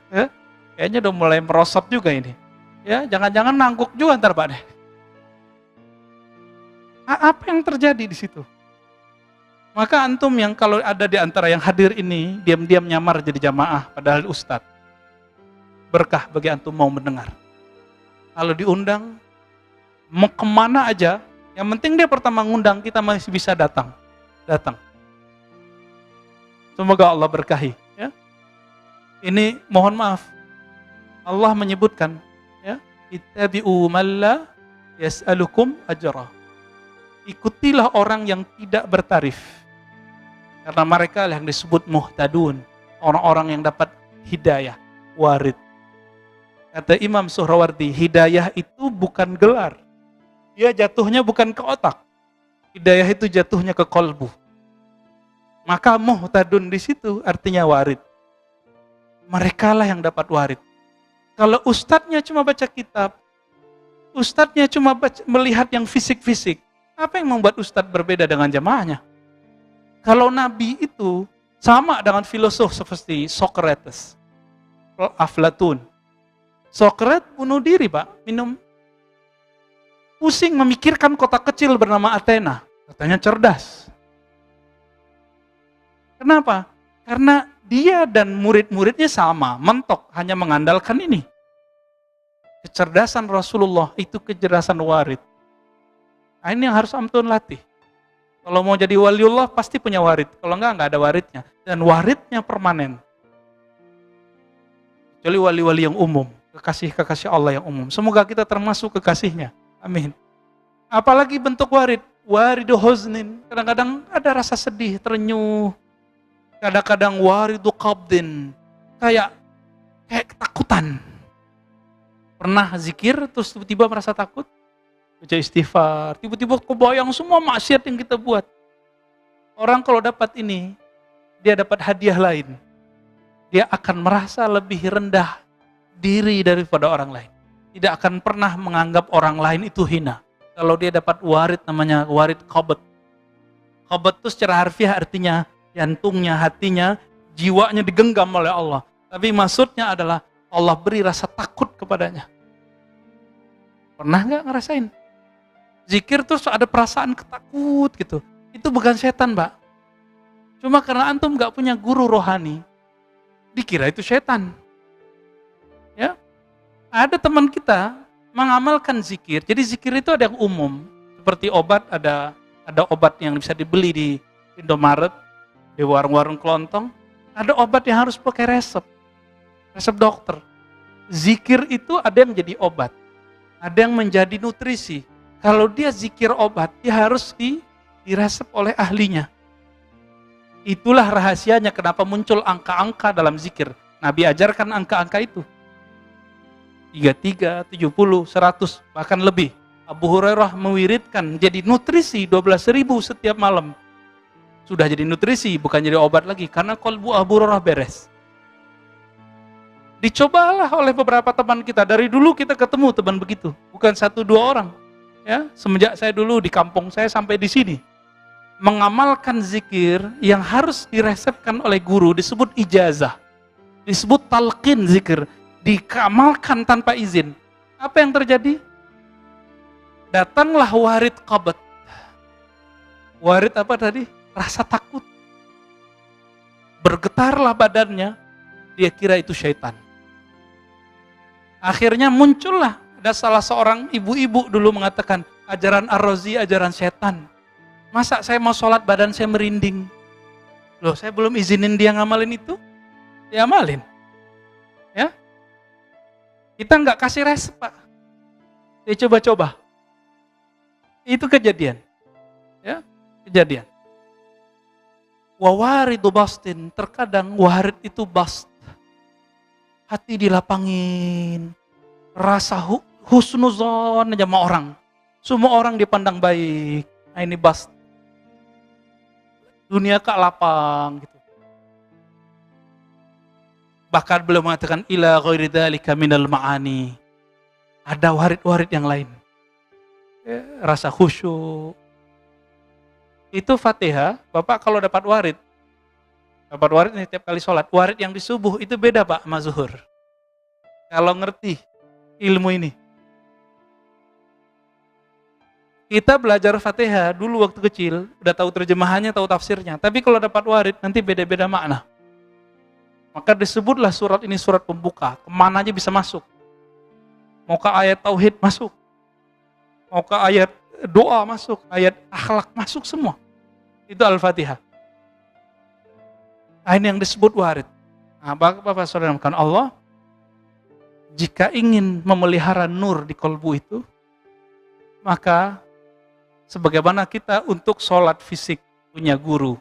Ya, kayaknya udah mulai merosot juga ini. Ya, jangan-jangan nangguk juga ntar Pak deh. Apa yang terjadi di situ? Maka antum yang kalau ada di antara yang hadir ini, diam-diam nyamar jadi jamaah, padahal ustadz. Berkah bagi antum mau mendengar. Kalau diundang, mau kemana aja, yang penting dia pertama ngundang, kita masih bisa datang. Semoga Allah berkahi. Ya. Ini mohon maaf, Allah menyebutkan, ya, ittabi'u man la yas'alukum ajra. Ikutilah orang yang tidak bertarif. Karena mereka yang disebut muhtadun, orang-orang yang dapat hidayah, warid. Kata Imam Suhrawardi, hidayah itu bukan gelar. Dia jatuhnya bukan ke otak. Hidayah itu jatuhnya ke kolbu. Maka muhtadun di situ artinya warid. Mereka lah yang dapat warid. Kalau ustadznya cuma baca kitab, ustadznya cuma melihat yang fisik-fisik, apa yang membuat ustadz berbeda dengan jamaahnya? Kalau Nabi itu sama dengan filosof seperti Socrates, Aflatun. Socrates bunuh diri Pak, minum. Pusing memikirkan kota kecil bernama Athena. Katanya cerdas. Kenapa? Karena dia dan murid-muridnya sama, mentok, hanya mengandalkan ini. Kecerdasan Rasulullah itu kecerdasan warid. Nah, ini yang harus antum latih. Kalau mau jadi waliullah pasti punya warid. Kalau enggak ada waridnya. Dan waridnya permanen. Kecuali wali-wali yang umum. Kekasih-kekasih Allah yang umum. Semoga kita termasuk kekasihnya. Amin. Apalagi bentuk warid. Waridu huznin. Kadang-kadang ada rasa sedih, terenyuh. Kadang-kadang waridu qabdin. Kayak ketakutan. Pernah zikir terus tiba-tiba merasa takut? Baca istighfar, tiba-tiba kebayang semua maksiat yang kita buat. Orang kalau dapat ini, dia dapat hadiah lain. Dia akan merasa lebih rendah diri daripada orang lain. Tidak akan pernah menganggap orang lain itu hina. Kalau dia dapat warid, namanya warid qabd. Qabd itu secara harfiah artinya jantungnya, hatinya, jiwanya digenggam oleh Allah. Tapi maksudnya adalah Allah beri rasa takut kepadanya. Pernah nggak ngerasain? Zikir terus ada perasaan ketakut gitu. Itu bukan setan, Mbak. Cuma karena antum gak punya guru rohani, dikira itu setan. Ya, ada teman kita mengamalkan zikir. Jadi zikir itu ada yang umum, seperti obat, ada obat yang bisa dibeli di Indomaret, di warung-warung kelontong. Ada obat yang harus pakai resep dokter. Zikir itu ada yang jadi obat, ada yang menjadi nutrisi. Kalau dia zikir obat, dia harus diresep oleh ahlinya. Itulah rahasianya kenapa muncul angka-angka dalam zikir. Nabi ajarkan angka-angka itu. 33, 70, 100, bahkan lebih. Abu Hurairah mewiridkan jadi nutrisi 12.000 setiap malam. Sudah jadi nutrisi, bukan jadi obat lagi. Karena kolbu Abu Hurairah beres. Dicobalah oleh beberapa teman kita. Dari dulu kita ketemu teman begitu. Bukan 1-2 orang. Ya, semenjak saya dulu di kampung saya sampai di sini. Mengamalkan zikir yang harus diresepkan oleh guru disebut ijazah. Disebut talqin zikir. Dikamalkan tanpa izin. Apa yang terjadi? Datanglah warid qabat. Warid apa tadi? Rasa takut. Bergetarlah badannya. Dia kira itu syaitan. Akhirnya muncullah. Ada salah seorang ibu-ibu dulu mengatakan, ajaran Ar-Razi, ajaran setan. Masa saya mau sholat badan saya merinding? Loh, saya belum izinin dia ngamalin itu? Dia amalin. Ya? Kita nggak kasih resep, Pak. Dia coba-coba. Itu kejadian. Ya, kejadian. Wawaridu bastin, terkadang warid itu bast. Hati dilapangin, rasa husnuzon aja sama orang. Semua orang dipandang baik. Nah, ini bast. Dunia kak lapang gitu. Bahkan beliau mengatakan ila ghairi dzalika minal ma'ani. Ada warid-warid yang lain. Rasa khusyuk. Itu Fatihah, Bapak kalau dapat warid nih tiap kali sholat. Warid yang di subuh itu beda Pak sama zuhur. Kalau ngerti ilmu ini. Kita belajar Fatihah dulu waktu kecil, udah tahu terjemahannya, tahu tafsirnya. Tapi kalau dapat warid nanti beda-beda makna. Maka disebutlah surat ini surat pembuka. Kemana aja bisa masuk. Mau ke ayat tauhid masuk. Mau ke ayat doa masuk. Ayat akhlak masuk semua. Itu Al-Fatihah. Ini yang disebut warid. Nah, Bapak Saudara kan Allah, jika ingin memelihara nur di kolbu itu, maka sebagaimana kita untuk sholat fisik punya guru,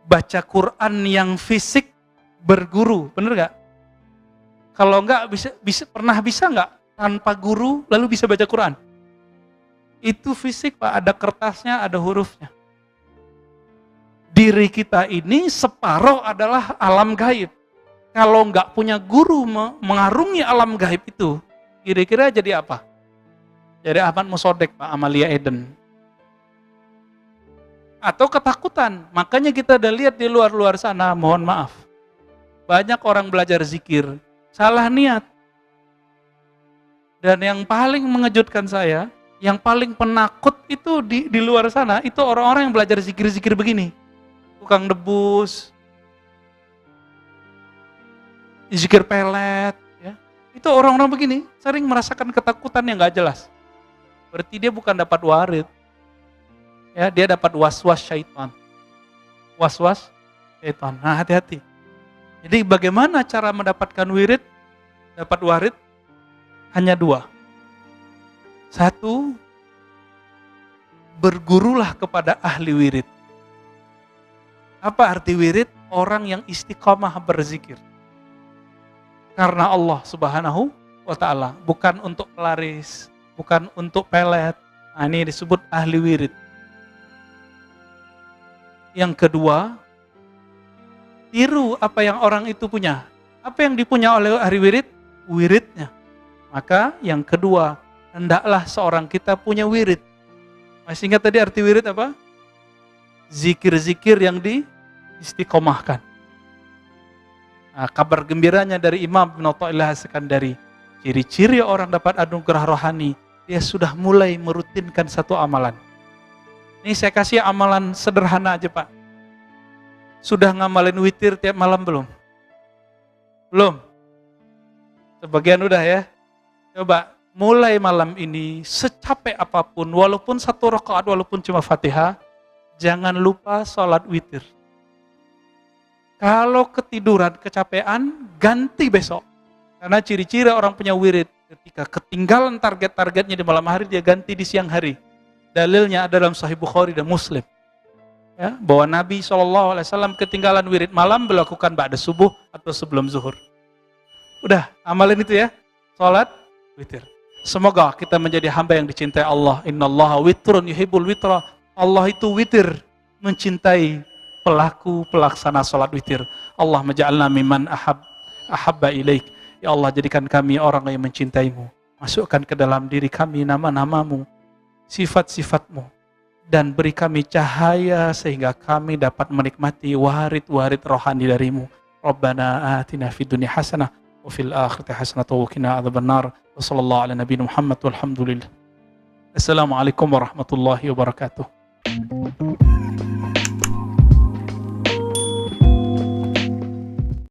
baca Quran yang fisik berguru, bener gak? Kalau enggak pernah bisa enggak tanpa guru lalu bisa baca Quran? Itu fisik Pak, ada kertasnya, ada hurufnya. Diri kita ini separuh adalah alam gaib. Kalau enggak punya guru mengarungi alam gaib itu, kira-kira jadi apa? Jadi Ahmad Musodek Pak, Amalia Eden. Atau ketakutan. Makanya kita udah lihat di luar-luar sana, mohon maaf. Banyak orang belajar zikir, salah niat. Dan yang paling mengejutkan saya, yang paling penakut itu di luar sana, itu orang-orang yang belajar zikir-zikir begini. Tukang debus, zikir pelet, ya. Itu orang-orang begini, sering merasakan ketakutan yang gak jelas. Berarti dia bukan dapat warid. Ya, dia dapat was-was syaitan. Was-was syaitan. Nah, hati-hati. Jadi bagaimana cara mendapatkan wirid? Dapat warid? Hanya 2. 1, bergurulah kepada ahli wirid. Apa arti wirid? Orang yang istiqomah berzikir. Karena Allah Subhanahu wa ta'ala. Bukan untuk pelaris, bukan untuk pelet. Nah, ini disebut ahli wirid. Yang kedua, tiru apa yang orang itu punya. Apa yang dipunya oleh ahli wirid? Wiridnya. Maka yang kedua, hendaklah seorang kita punya wirid. Masih ingat tadi arti wirid apa? Zikir-zikir yang diistiqomahkan. Nah, kabar gembiranya dari Imam Ibnu Athaillah As-Sekandari, ciri-ciri orang dapat anugerah rohani, dia sudah mulai merutinkan satu amalan. Ini saya kasih amalan sederhana aja Pak. Sudah ngamalin witir tiap malam belum? Belum? Sebagian udah ya. Coba mulai malam ini secapek apapun, walaupun 1 rakaat, walaupun cuma Fatihah, jangan lupa sholat witir. Kalau ketiduran, kecapean, ganti besok. Karena ciri-ciri orang punya wirid, ketika ketinggalan target-targetnya di malam hari, dia ganti di siang hari. Dalilnya ada dalam Sahih Bukhari dan Muslim. Ya, bahwa Nabi SAW ketinggalan wirid malam, melakukan ba'da subuh atau sebelum zuhur. Udah, amalin itu ya. Sholat witir. Semoga kita menjadi hamba yang dicintai Allah. Innallaha witrun yuhibbul witra. Allah itu witir, mencintai pelaku pelaksana sholat witir. Allah maja'alna mimman ahabba ilaik. Ya Allah, jadikan kami orang yang mencintaimu. Masukkan ke dalam diri kami nama-namamu, sifat-sifatmu, dan beri kami cahaya sehingga kami dapat menikmati warid-warid rohani darimu. Rabbana atina fid dunya hasanah wa fil akhirati hasanah wa qina adzabannar. Wa sallallahu ala nabiyina Muhammad walhamdulillah. Assalamualaikum warahmatullahi wabarakatuh.